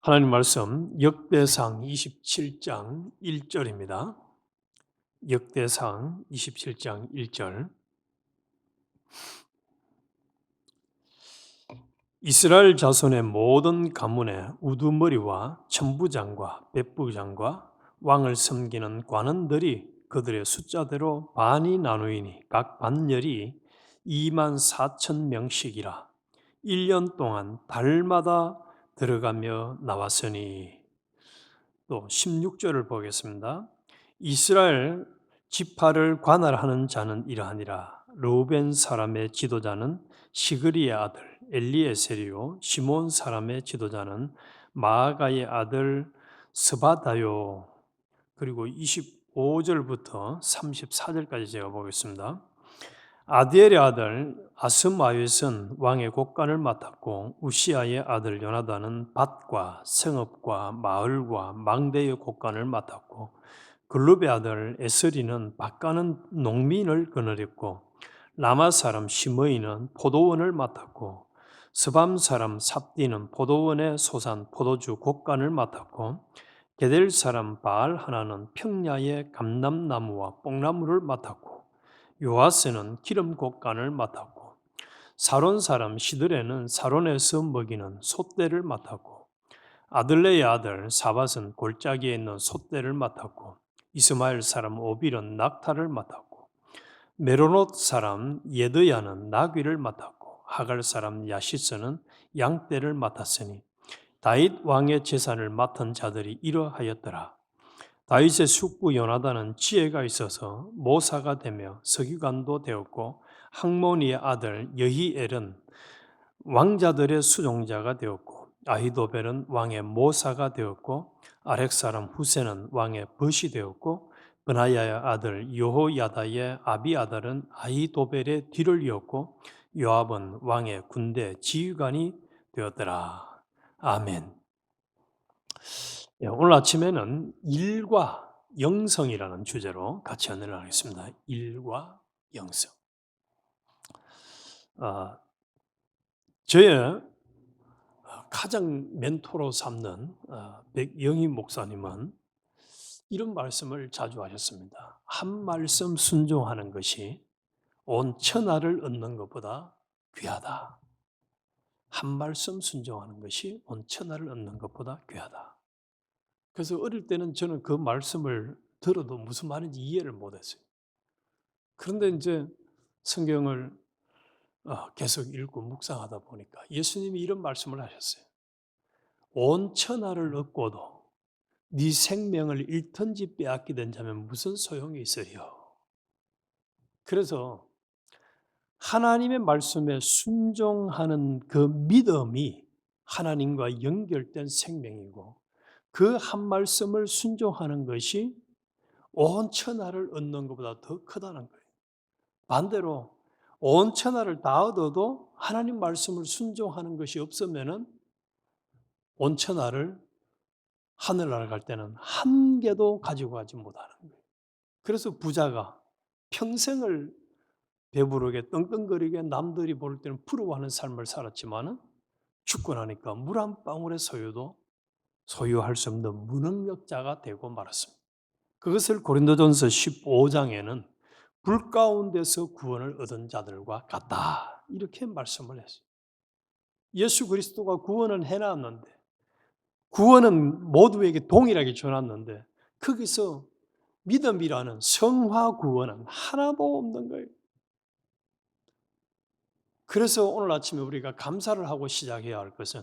하나님 말씀 역대상 27장 1절입니다. 역대상 27장 1절. 이스라엘 자손의 모든 가문의 우두머리와 천부장과 백부장과 왕을 섬기는 관원들이 그들의 숫자대로 반이 나누이니 각 반열이 2만 4천 명씩이라. 1년 동안 달마다 들어가며 나왔으니. 또 16절을 보겠습니다. 이스라엘 지파를 관할하는 자는 이러하니라. 르우벤 사람의 지도자는 시그리의 아들 엘리에셀이요, 시몬 사람의 지도자는 마아가의 아들 스바다요. 그리고 25절부터 34절까지 제가 보겠습니다. 아디엘의 아들 아스마웻은 왕의 곡간을 맡았고, 우시아의 아들 요나단은 밭과 성읍과 마을과 망대의 곡간을 맡았고, 글룹의 아들 에스리는 밭가는 농민을 거느렸고, 라마 사람 시므이는 포도원을 맡았고, 스밤 사람 삽디는 포도원의 소산 포도주 곡간을 맡았고, 게델 사람 바알 하나는 평야의 감람나무와 뽕나무를 맡았고, 요아스는 기름 곡간을 맡았고, 사론 사람 시드레는 사론에서 먹이는 솥대를 맡았고, 아들레의 아들 사밧은 골짜기에 있는 솥대를 맡았고, 이스마엘 사람 오빌은 낙타를 맡았고, 메로노트 사람 예드야는 나귀를 맡았고, 하갈 사람 야시스는 양떼를 맡았으니 다윗 왕의 재산을 맡은 자들이 이러하였더라. 다윗의 숙부 요나단은 지혜가 있어서 모사가 되며 서기관도 되었고, 학모니의 아들 여히엘은 왕자들의 수종자가 되었고, 아히도벨은 왕의 모사가 되었고, 아렉 사람 후세는 왕의 벗이 되었고, 브나야의 아들 여호야다의 아비아달은 아히도벨의 뒤를 이었고, 요압은 왕의 군대 지휘관이 되었더라. 아멘. 오늘 아침에는 일과 영성이라는 주제로 같이 연애를 하겠습니다. 일과 영성. 저의 가장 멘토로 삼는 백영희 목사님은 이런 말씀을 자주 하셨습니다. 한 말씀 순종하는 것이 온 천하를 얻는 것보다 귀하다. 한 말씀 순종하는 것이 온 천하를 얻는 것보다 귀하다. 그래서 어릴 때는 저는 그 말씀을 들어도 무슨 말인지 이해를 못했어요. 그런데 이제 성경을 계속 읽고 묵상하다 보니까 예수님이 이런 말씀을 하셨어요. 온 천하를 얻고도 네 생명을 잃든지 빼앗기든 자면 무슨 소용이 있어요. 그래서 하나님의 말씀에 순종하는 그 믿음이 하나님과 연결된 생명이고, 그 한 말씀을 순종하는 것이 온 천하를 얻는 것보다 더 크다는 거예요. 반대로 온 천하를 다 얻어도 하나님 말씀을 순종하는 것이 없으면은 온 천하를 하늘나라 갈 때는 한 개도 가지고 가지 못하는 거예요. 그래서 부자가 평생을 배부르게 떵떵거리게 남들이 볼 때는 부러워하는 삶을 살았지만은 죽고 나니까 물 한 방울의 소유도 소유할 수 없는 무능력자가 되고 말았습니다. 그것을 고린도전서 15장에는 불 가운데서 구원을 얻은 자들과 같다, 이렇게 말씀을 했어요. 예수 그리스도가 구원을 해놨는데, 구원은 모두에게 동일하게 줘놨는데, 거기서 믿음이라는 성화 구원은 하나도 없는 거예요. 그래서 오늘 아침에 우리가 감사를 하고 시작해야 할 것은,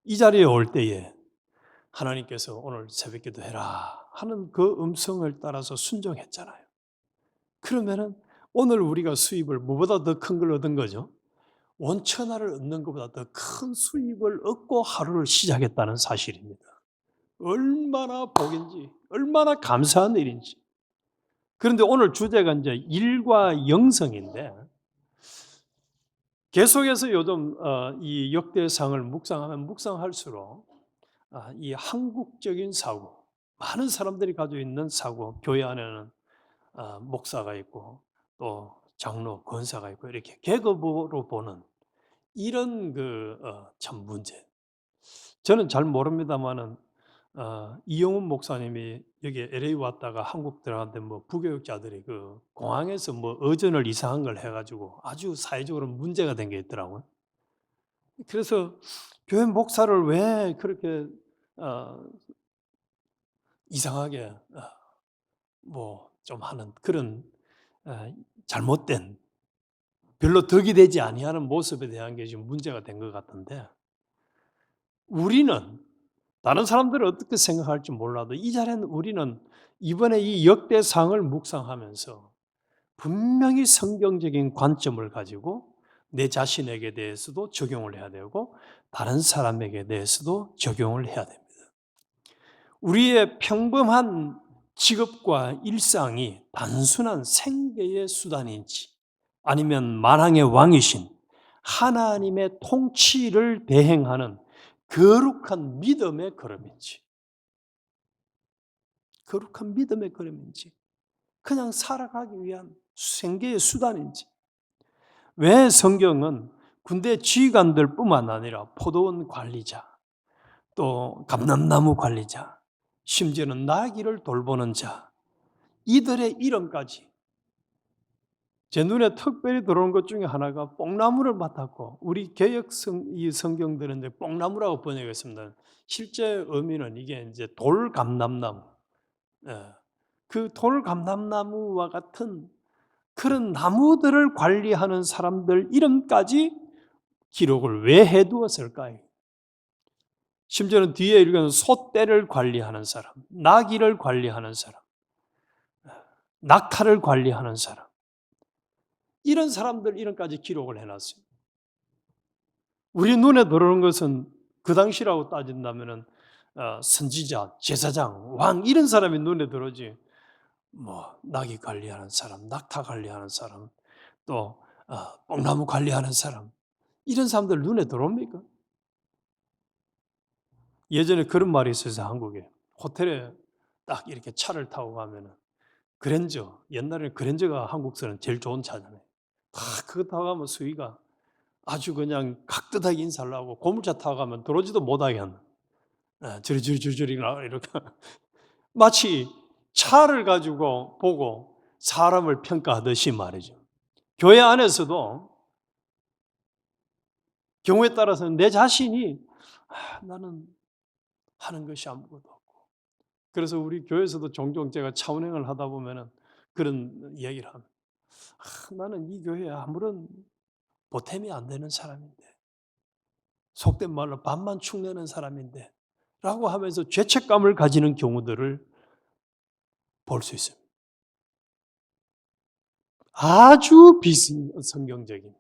이 자리에 올 때에 하나님께서 오늘 새벽기도 해라 하는 그 음성을 따라서 순종했잖아요. 그러면은 오늘 우리가 수입을 무엇보다 더 큰 걸 얻은 거죠. 온 천하를 얻는 것보다 더 큰 수입을 얻고 하루를 시작했다는 사실입니다. 얼마나 복인지, 얼마나 감사한 일인지. 그런데 오늘 주제가 이제 일과 영성인데, 계속해서 요즘 이 역대상을 묵상하면 묵상할수록 이 한국적인 사고, 많은 사람들이 가지고 있는 사고, 교회 안에는 목사가 있고 또 장로, 권사가 있고 이렇게 계급으로 보는 이런 참 문제. 저는 잘 모릅니다만은 이용훈 목사님이 여기 LA 왔다가 한국 들어갔는데 뭐 부교육자들이 그 공항에서 뭐 어전을 이상한 걸 해가지고 아주 사회적으로 문제가 된 게 있더라고요. 그래서 교회 목사를 왜 그렇게 이상하게 뭐 좀 하는 그런 잘못된 별로 덕이 되지 아니하는 모습에 대한 게 지금 문제가 된 것 같은데 우리는 다른 사람들은 어떻게 생각할지 몰라도 이 자리에는 우리는 이번에 이 역대상을 묵상하면서 분명히 성경적인 관점을 가지고 내 자신에게 대해서도 적용을 해야 되고 다른 사람에게 대해서도 적용을 해야 됩니다. 우리의 평범한 직업과 일상이 단순한 생계의 수단인지 아니면 만왕의 왕이신 하나님의 통치를 대행하는 거룩한 믿음의 걸음인지 거룩한 믿음의 걸음인지 그냥 살아가기 위한 생계의 수단인지 왜 성경은 군대 지휘관들 뿐만 아니라 포도원 관리자 또 감람나무 관리자 심지어는 나귀를 돌보는 자 이들의 이름까지 제 눈에 특별히 들어온 것 중에 하나가 뽕나무를 맡았고 우리 개역 이 성경들은 이제 뽕나무라고 번역했습니다. 실제 의미는 이게 이제 돌감람나무, 그 돌감람나무와 같은 그런 나무들을 관리하는 사람들 이름까지 기록을 왜 해두었을까요? 심지어는 뒤에 읽은 소떼를 관리하는 사람, 나귀를 관리하는 사람, 낙타를 관리하는 사람 이런 사람들 이름까지 기록을 해놨어요. 우리 눈에 들어오는 것은 그 당시라고 따진다면 선지자, 제사장, 왕 이런 사람이 눈에 들어오지 뭐 나귀 관리하는 사람, 낙타 관리하는 사람, 또 뽕나무 관리하는 사람 이런 사람들 눈에 들어옵니까? 예전에 그런 말이 있어서 한국에 호텔에 딱 이렇게 차를 타고 가면은 그랜저, 옛날에는 그랜저가 한국서는 제일 좋은 차잖아요. 다 그거 타고 가면 수위가 아주 그냥 각듯하게 인사를 하고 고물차 타고 가면 들어오지도 못하게 하는 저리저리 이렇게 마치 차를 가지고 보고 사람을 평가하듯이 말이죠. 교회 안에서도 경우에 따라서는 내 자신이 나는 하는 것이 아무것도 없고 그래서 우리 교회에서도 종종 제가 차운행을 하다 보면은 그런 이야기를 합니다. 나는 이 교회에 아무런 보탬이 안 되는 사람인데 속된 말로 밥만 축내는 사람인데 라고 하면서 죄책감을 가지는 경우들을 볼 수 있습니다. 아주 비성경적인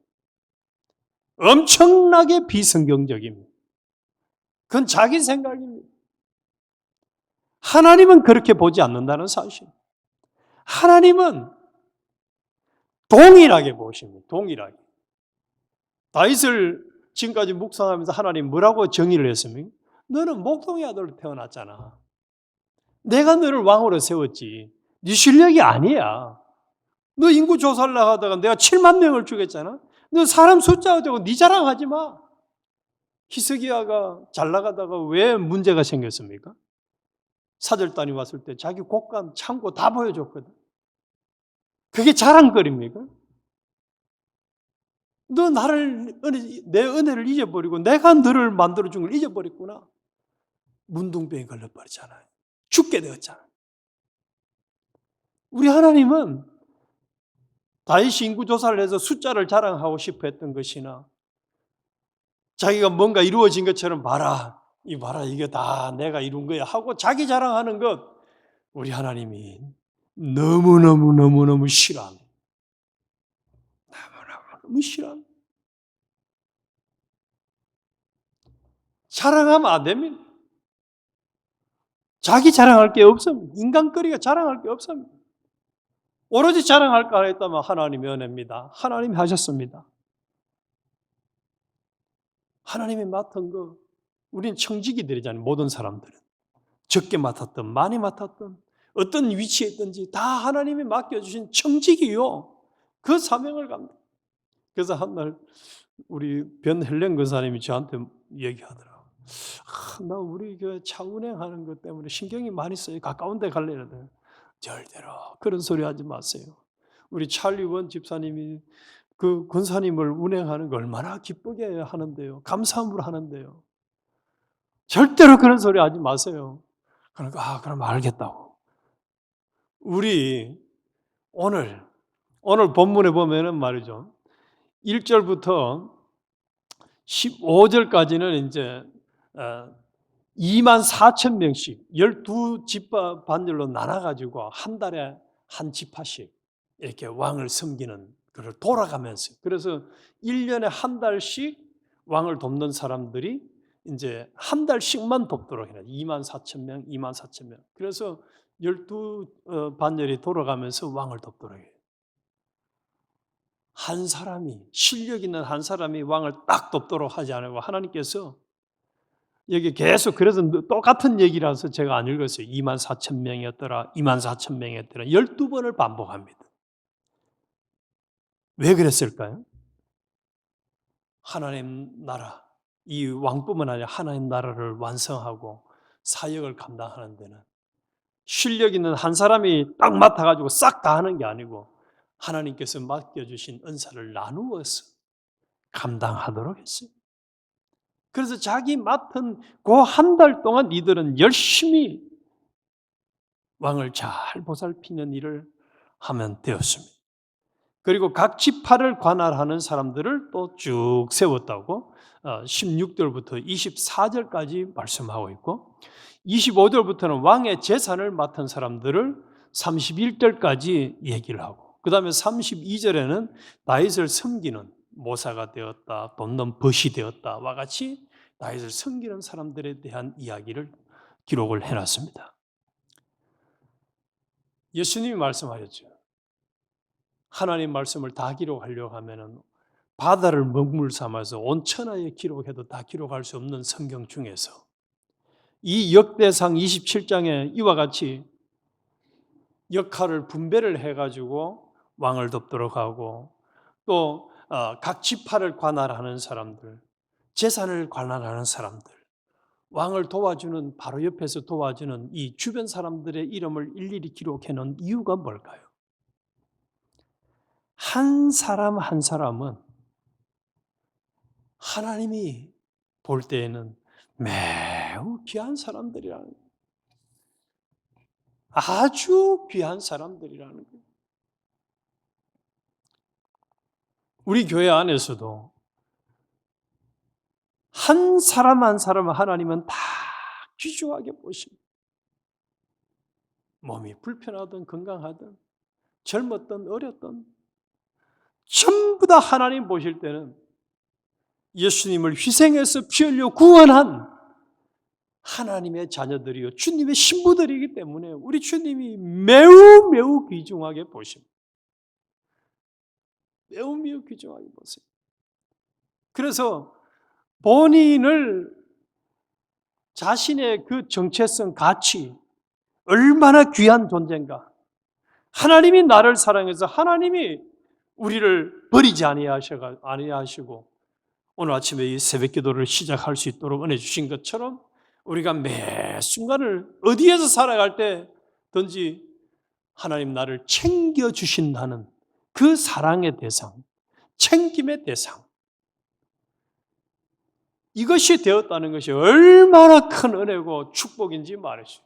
엄청나게 비성경적입니다. 그건 자기 생각입니다. 하나님은 그렇게 보지 않는다는 사실. 하나님은 동일하게 보십니다. 동일하게. 다윗을 지금까지 묵상하면서 하나님 뭐라고 정의를 했습니까? 너는 목동의 아들로 태어났잖아. 내가 너를 왕으로 세웠지. 네 실력이 아니야. 너 인구 조사를 나가다가 내가 7만 명을 죽였잖아. 너 사람 숫자 가지고 네 자랑하지 마. 히스기야가 잘 나가다가 왜 문제가 생겼습니까? 사절단이 왔을 때 자기 곡간, 창고 다 보여줬거든. 그게 자랑거리입니까? 너 나를 내 은혜를 잊어버리고 내가 너를 만들어준 걸 잊어버렸구나. 문둥병이 걸려버렸잖아요. 죽게 되었잖아요. 우리 하나님은 다윗이 인구조사를 해서 숫자를 자랑하고 싶어 했던 것이나 자기가 뭔가 이루어진 것처럼 봐라. 이게 다 내가 이룬 거야 하고 자기 자랑하는 것 우리 하나님이 너무너무 싫어합니다. 너무 싫어합니다. 자랑하면 안 됩니다. 자기 자랑할 게 없습니다. 인간거리가 자랑할 게 없습니다. 오로지 자랑할까 했다면 하나님의 은혜입니다. 하나님이 하셨습니다. 하나님이 맡은 거 우리는 청지기들이잖아요. 모든 사람들은. 적게 맡았든 많이 맡았든 어떤 위치에 있든지 다 하나님이 맡겨주신 청지기요. 그 사명을 갑니다. 그래서 한날 우리 변헬렌 권사님이 저한테 얘기하더라고요. 나 우리 교회 차 운행하는 것 때문에 신경이 많이 써요. 가까운 데 가려는데. 절대로 그런 소리 하지 마세요. 우리 찰리원 집사님이 그 권사님을 운행하는 거 얼마나 기쁘게 하는데요. 감사함으로 하는데요. 절대로 그런 소리 하지 마세요. 그러니까 그럼 알겠다고. 우리 오늘 본문에 보면은 말이죠. 1절부터 15절까지는 이제 2만 4천 명씩 12지파 반열로 나눠가지고 한 달에 한 지파씩 이렇게 왕을 섬기는 그걸 돌아가면서 그래서 1년에 한 달씩 왕을 돕는 사람들이 이제 한 달씩만 돕도록 해요. 2만 4천 명, 2만 4천 명. 그래서 12반열이 돌아가면서 왕을 돕도록 해요. 한 사람이 실력 있는 한 사람이 왕을 딱 돕도록 하지 않고 하나님께서 여기 계속 그래서 똑같은 얘기라서 제가 안 읽었어요. 2만 4천 명이었더라. 2만 4천 명이었더라. 12번을 반복합니다. 왜 그랬을까요? 하나님 나라, 이 왕뿐만 아니라 하나님 나라를 완성하고 사역을 감당하는 데는 실력 있는 한 사람이 딱 맡아가지고 싹 다 하는 게 아니고 하나님께서 맡겨주신 은사를 나누어서 감당하도록 했어요. 그래서 자기 맡은 그 한 달 동안 이들은 열심히 왕을 잘 보살피는 일을 하면 되었습니다. 그리고 각 지파를 관할하는 사람들을 또 쭉 세웠다고 16절부터 24절까지 말씀하고 있고 25절부터는 왕의 재산을 맡은 사람들을 31절까지 얘기를 하고 그 다음에 32절에는 다윗을 섬기는 모사가 되었다, 돕는 벗이 되었다와 같이 다윗을 섬기는 사람들에 대한 이야기를 기록을 해놨습니다. 예수님이 말씀하셨죠. 하나님 말씀을 다 기록하려고 하면은 바다를 먹물 삼아서 온 천하에 기록해도 다 기록할 수 없는 성경 중에서 이 역대상 27장에 이와 같이 역할을 분배를 해가지고 왕을 돕도록 하고 또 각 지파를 관할하는 사람들, 재산을 관할하는 사람들, 왕을 도와주는 바로 옆에서 도와주는 이 주변 사람들의 이름을 일일이 기록해 놓은 이유가 뭘까요? 한 사람 한 사람은 하나님이 볼 때에는 매우 귀한 사람들이라는 거예요. 아주 귀한 사람들이라는 거예요. 우리 교회 안에서도 한 사람 한 사람을 하나님은 다 귀중하게 보십니다. 몸이 불편하든 건강하든 젊었든 어렸든 전부 다 하나님 보실 때는 예수님을 희생해서 피 흘려 구원한 하나님의 자녀들이요 주님의 신부들이기 때문에 우리 주님이 매우 매우 귀중하게 보십니다. 매우 매우 귀중하게 보세요. 그래서 본인을 자신의 그 정체성, 가치 얼마나 귀한 존재인가. 하나님이 나를 사랑해서 하나님이 우리를 버리지 아니하시고 오늘 아침에 이 새벽 기도를 시작할 수 있도록 은혜 주신 것처럼 우리가 매 순간을 어디에서 살아갈 때든지 하나님 나를 챙겨주신다는 그 사랑의 대상, 챙김의 대상 이것이 되었다는 것이 얼마나 큰 은혜고 축복인지 말이죠.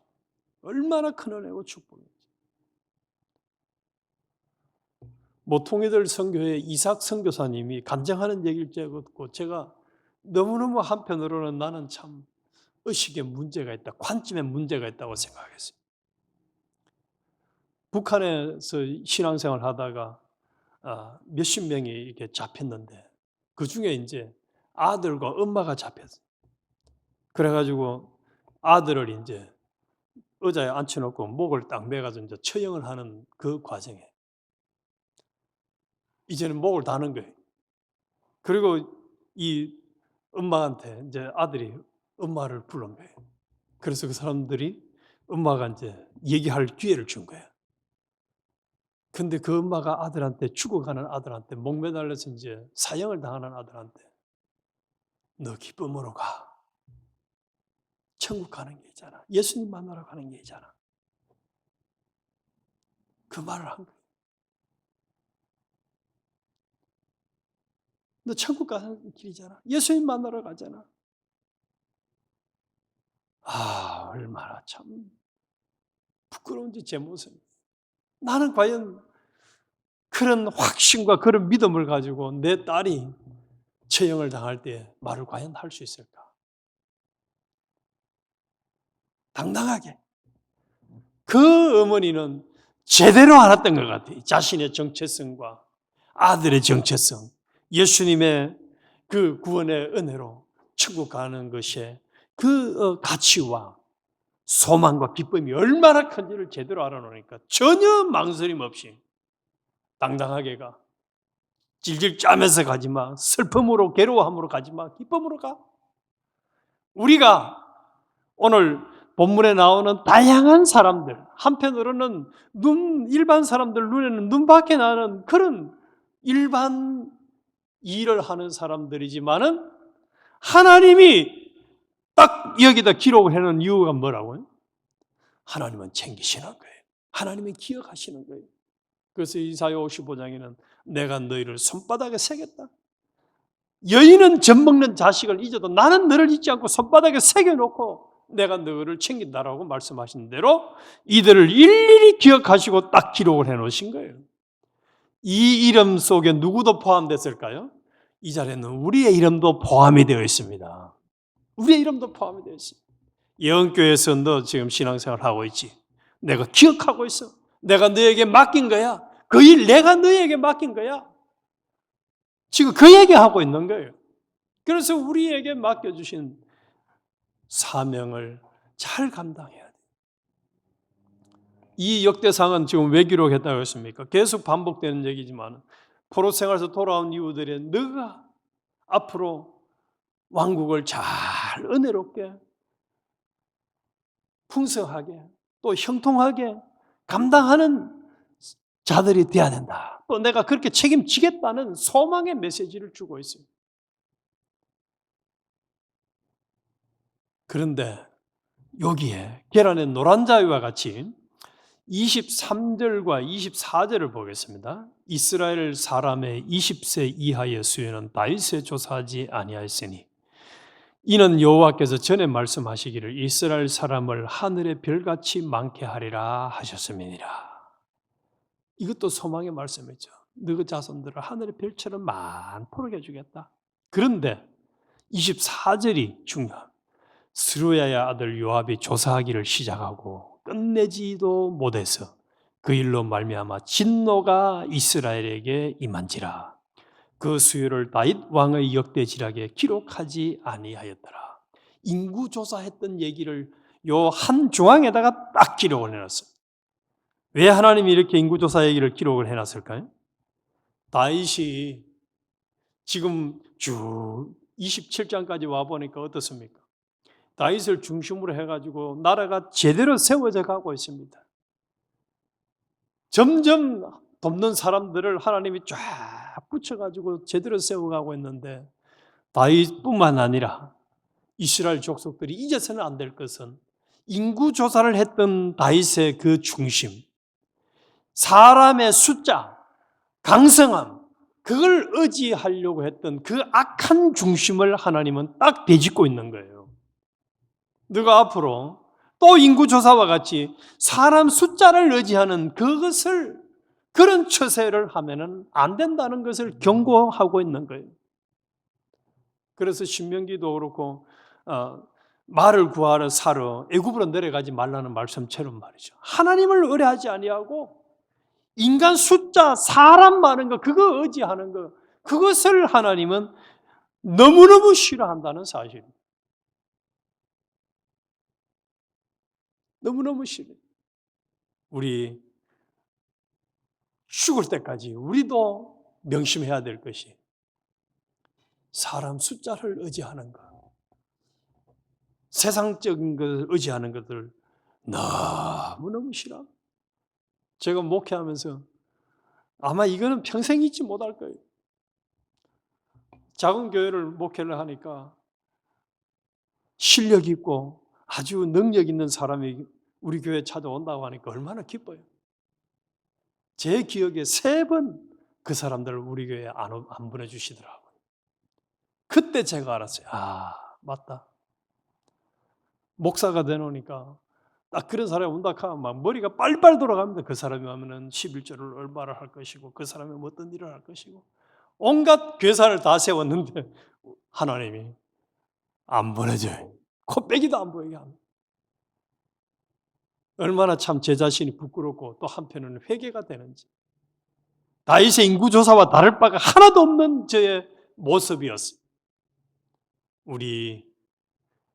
얼마나 큰 은혜고 축복인지. 모통이들 선교회 이삭 선교사님이 간증하는 얘기를 듣고 제가 너무너무 한편으로는 나는 참 의식에 문제가 있다, 관점에 문제가 있다고 생각했어요. 북한에서 신앙생활 하다가 몇십 명이 이렇게 잡혔는데 그 중에 이제 아들과 엄마가 잡혔어요. 그래가지고 아들을 이제 의자에 앉혀놓고 목을 딱 매가지고 이제 처형을 하는 그 과정에 이제는 목을 다는 거예요. 그리고 이 엄마한테 이제 아들이 엄마를 부른 거예요. 그래서 그 사람들이 엄마가 이제 얘기할 기회를 준 거예요. 근데 그 엄마가 아들한테 죽어가는 아들한테 목매달려서 이제 사형을 당하는 아들한테 너 기쁨으로 가. 천국 가는 길이잖아. 예수님 만나러 가는 길이잖아. 그 말을 한 거예요. 너 천국 가는 길이잖아. 예수님 만나러 가잖아. 아, 얼마나 참 부끄러운지 제 모습. 나는 과연 그런 확신과 그런 믿음을 가지고 내 딸이 처형을 당할 때 말을 과연 할 수 있을까? 당당하게. 그 어머니는 제대로 알았던 것 같아요. 자신의 정체성과 아들의 정체성, 예수님의 그 구원의 은혜로 천국 가는 것에 그 가치와 소망과 기쁨이 얼마나 큰지를 제대로 알아놓으니까 전혀 망설임 없이 당당하게 가. 질질 짜면서 가지 마. 슬픔으로 괴로워함으로 가지 마. 기쁨으로 가. 우리가 오늘 본문에 나오는 다양한 사람들, 한편으로는 일반 사람들 눈에는 눈 밖에 나는 그런 일반 일을 하는 사람들이지만은 하나님이 딱 여기다 기록을 해놓은 이유가 뭐라고요? 하나님은 챙기시는 거예요. 하나님은 기억하시는 거예요. 그래서 이사야 55장에는 내가 너희를 손바닥에 새겼다. 여인은 젖먹는 자식을 잊어도 나는 너를 잊지 않고 손바닥에 새겨놓고 내가 너를 챙긴다라고 말씀하신 대로 이들을 일일이 기억하시고 딱 기록을 해놓으신 거예요. 이 이름 속에 누구도 포함됐을까요? 이 자리에는 우리의 이름도 포함이 되어 있습니다. 우리의 이름도 포함이 되어 있습니다. 예언교회에서 너 지금 신앙생활 하고 있지? 내가 기억하고 있어. 내가 너에게 맡긴 거야. 그 일 내가 너에게 맡긴 거야. 지금 그 얘기하고 있는 거예요. 그래서 우리에게 맡겨주신 사명을 잘 감당해야 돼요. 이 역대상은 지금 왜 기록했다고 했습니까? 계속 반복되는 얘기지만 포로 생활에서 돌아온 이후들에 너가 앞으로 왕국을 잘 은혜롭게 풍성하게 또 형통하게 감당하는 자들이 되어야 된다. 또 내가 그렇게 책임지겠다는 소망의 메시지를 주고 있어요. 그런데 여기에 계란의 노란 자위와 같이 23절과 24절을 보겠습니다. 이스라엘 사람의 20세 이하의 수요는 다윗에 조사하지 아니하였으니 이는 여호와께서 전에 말씀하시기를 이스라엘 사람을 하늘의 별같이 많게 하리라 하셨음이니라. 이것도 소망의 말씀이죠. 너희 자손들을 하늘의 별처럼 많도록 해주겠다. 그런데 24절이 중요합니다. 스루야의 아들 요압이 조사하기를 시작하고 끝내지도 못해서 그 일로 말미암아 진노가 이스라엘에게 임한지라. 그 수요를 다윗 왕의 역대지략에 기록하지 아니하였더라. 인구 조사했던 얘기를 요 한 조항에다가 딱 기록을 해놨어요. 왜 하나님이 이렇게 인구 조사 얘기를 기록을 해놨을까요? 다윗이 지금 쭉 27장까지 와 보니까 어떻습니까? 다윗을 중심으로 해가지고 나라가 제대로 세워져 가고 있습니다. 점점 돕는 사람들을 하나님이 쫙 붙여가지고 제대로 세워가고 있는데 다윗뿐만 아니라 이스라엘 족속들이 잊어서는 안 될 것은 인구조사를 했던 다윗의 그 중심, 사람의 숫자, 강성함, 그걸 의지하려고 했던 그 악한 중심을 하나님은 딱 되짚고 있는 거예요. 너가 앞으로 또 인구조사와 같이 사람 숫자를 의지하는 그것을 그런 처세를 하면은 안 된다는 것을 경고하고 있는 거예요. 그래서 신명기도 그렇고 말을 구하러 사러 애굽으로 내려가지 말라는 말씀처럼 말이죠. 하나님을 의뢰하지 아니하고 인간 숫자, 사람 많은 거 그거 의지하는 거 그것을 하나님은 너무너무 싫어한다는 사실입니다. 너무너무 싫어요. 우리 죽을 때까지 우리도 명심해야 될 것이 사람 숫자를 의지하는 것, 세상적인 것을 의지하는 것을 너무너무 싫어. 제가 목회하면서 아마 이거는 평생 잊지 못할 거예요. 작은 교회를 목회를 하니까 실력 있고 아주 능력 있는 사람이 우리 교회에 찾아온다고 하니까 얼마나 기뻐요. 제 기억에 3번 그 사람들을 우리 교회에 안 보내주시더라고요. 그때 제가 알았어요. 아, 맞다. 목사가 되놓으니까 딱 그런 사람이 온다 하면 막 머리가 빨빨 돌아갑니다. 그 사람이 하면은 11조를 얼마를 할 것이고 그 사람이 어떤 일을 할 것이고 온갖 괴산을 다 세웠는데 하나님이 안 보내줘요. 코빼기도 안 보이게 합니다. 얼마나 참 제 자신이 부끄럽고 또 한편으로는 회개가 되는지. 다윗의 인구조사와 다를 바가 하나도 없는 저의 모습이었어요. 우리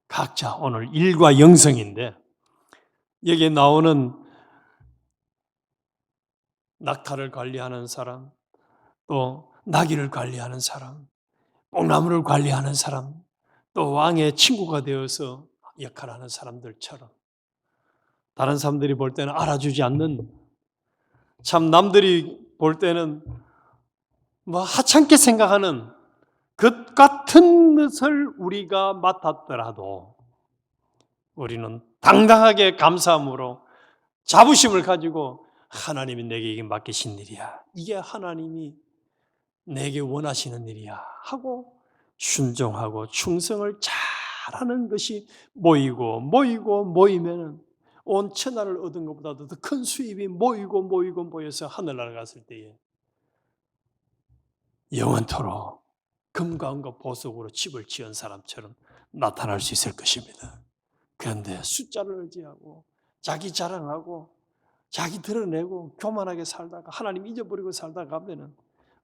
각자 오늘 일과 영성인데 여기에 나오는 낙타를 관리하는 사람, 또 나귀를 관리하는 사람, 뽕나무를 관리하는 사람, 또 왕의 친구가 되어서 역할하는 사람들처럼 다른 사람들이 볼 때는 알아주지 않는, 참 남들이 볼 때는 뭐 하찮게 생각하는 것 같은 것을 우리가 맡았더라도 우리는 당당하게 감사함으로 자부심을 가지고 하나님이 내게 이게 맡기신 일이야, 이게 하나님이 내게 원하시는 일이야 하고 순종하고 충성을 잘하는 것이 모이면 온 천하를 얻은 것보다도 더 큰 수입이 모여서 하늘나라 갔을 때에 영원토록 금과 은과 보석으로 집을 지은 사람처럼 나타날 수 있을 것입니다. 그런데 숫자를 의지하고 자기 자랑하고 자기 드러내고 교만하게 살다가 하나님 잊어버리고 살다가 가면은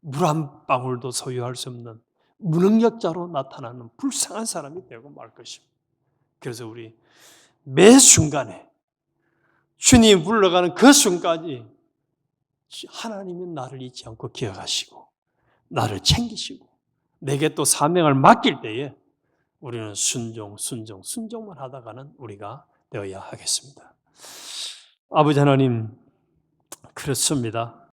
물 한 방울도 소유할 수 없는 무능력자로 나타나는 불쌍한 사람이 되고 말 것입니다. 그래서 우리 매 순간에 주님 불러가는 그 순간까지 하나님이 나를 잊지 않고 기억하시고 나를 챙기시고 내게 또 사명을 맡길 때에 우리는 순종만 하다가는 우리가 되어야 하겠습니다. 아버지 하나님, 그렇습니다.